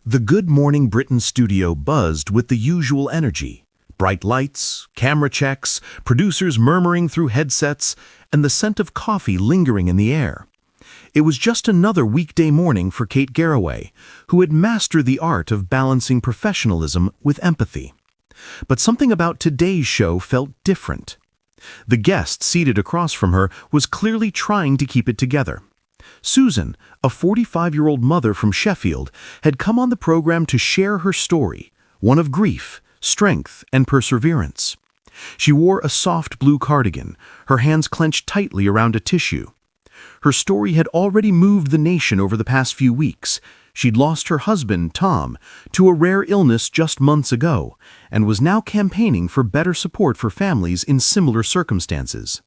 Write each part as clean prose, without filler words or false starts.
The Good Morning Britain studio buzzed with the usual energy. Bright lights, camera checks, producers murmuring through headsets, and the scent of coffee lingering in the air. It was just another weekday morning for Kate Garraway, who had mastered the art of balancing professionalism with empathy. But something about today's show felt different. The guest seated across from her was clearly trying to keep it together. Susan, a 45-year-old mother from Sheffield, had come on the program to share her story, one of grief, strength, and perseverance. She wore a soft blue cardigan, her hands clenched tightly around a tissue. Her story had already moved the nation over the past few weeks. She'd lost her husband, Tom, to a rare illness just months ago, and was now campaigning for better support for families in similar circumstances.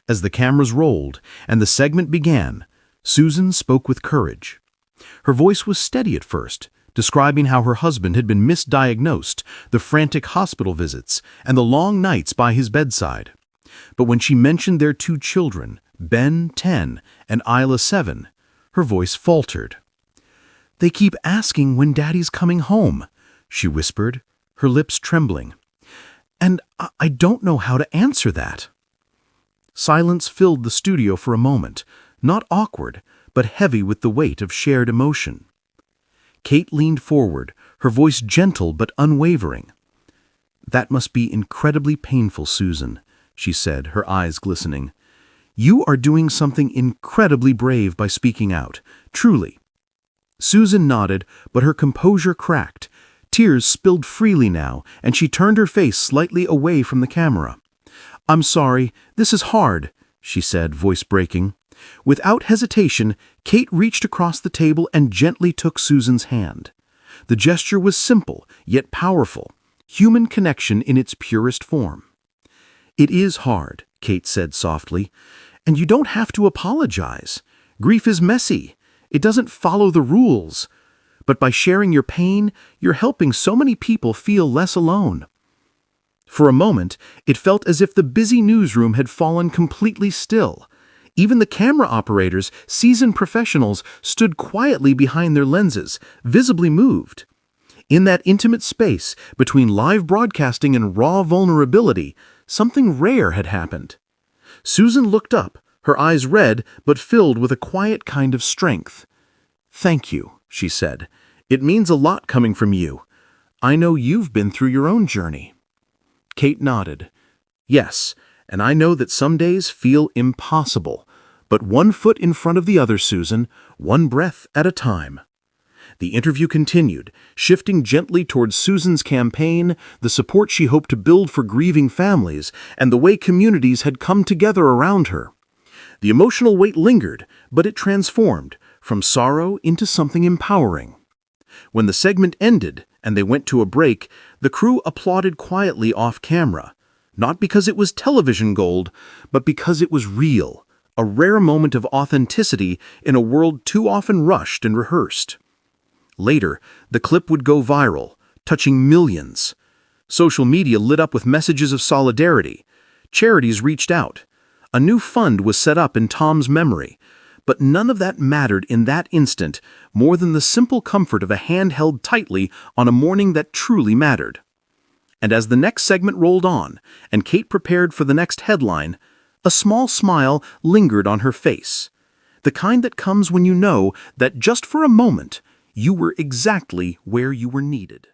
As the cameras rolled and the segment began, Susan spoke with courage. Her voice was steady at first, describing how her husband had been misdiagnosed, the frantic hospital visits, and the long nights by his bedside. But when she mentioned their two children, Ben, 10, and Isla, 7, her voice faltered. "They keep asking when Daddy's coming home," she whispered, her lips trembling. "And I don't know how to answer that." Silence filled the studio for a moment, not awkward, but heavy with the weight of shared emotion. Kate leaned forward, her voice gentle but unwavering. "That must be incredibly painful, Susan," she said, her eyes glistening. "You are doing something incredibly brave by speaking out, truly." Susan nodded, but her composure cracked. Tears spilled freely now, and she turned her face slightly away from the camera. "I'm sorry, this is hard," she said, voice breaking. Without hesitation, Kate reached across the table and gently took Susan's hand. The gesture was simple, yet powerful, human connection in its purest form. "It is hard," Kate said softly, "and you don't have to apologize. Grief is messy. It doesn't follow the rules. But by sharing your pain, you're helping so many people feel less alone." For a moment, it felt as if the busy newsroom had fallen completely still. Even the camera operators, seasoned professionals, stood quietly behind their lenses, visibly moved. In that intimate space between live broadcasting and raw vulnerability, something rare had happened. Susan looked up, her eyes red but filled with a quiet kind of strength. "Thank you," she said. "It means a lot coming from you. I know you've been through your own journey." Kate nodded. "Yes, and I know that some days feel impossible. But one foot in front of the other, Susan, one breath at a time." The interview continued, shifting gently towards Susan's campaign, the support she hoped to build for grieving families, and the way communities had come together around her. The emotional weight lingered, but it transformed, from sorrow into something empowering. When the segment ended and they went to a break, the crew applauded quietly off camera, not because it was television gold, but because it was real. A rare moment of authenticity in a world too often rushed and rehearsed. Later, the clip would go viral, touching millions. Social media lit up with messages of solidarity. Charities reached out. A new fund was set up in Tom's memory. But none of that mattered in that instant more than the simple comfort of a hand held tightly on a morning that truly mattered. And as the next segment rolled on, and Kate prepared for the next headline, a small smile lingered on her face, the kind that comes when you know that just for a moment, you were exactly where you were needed.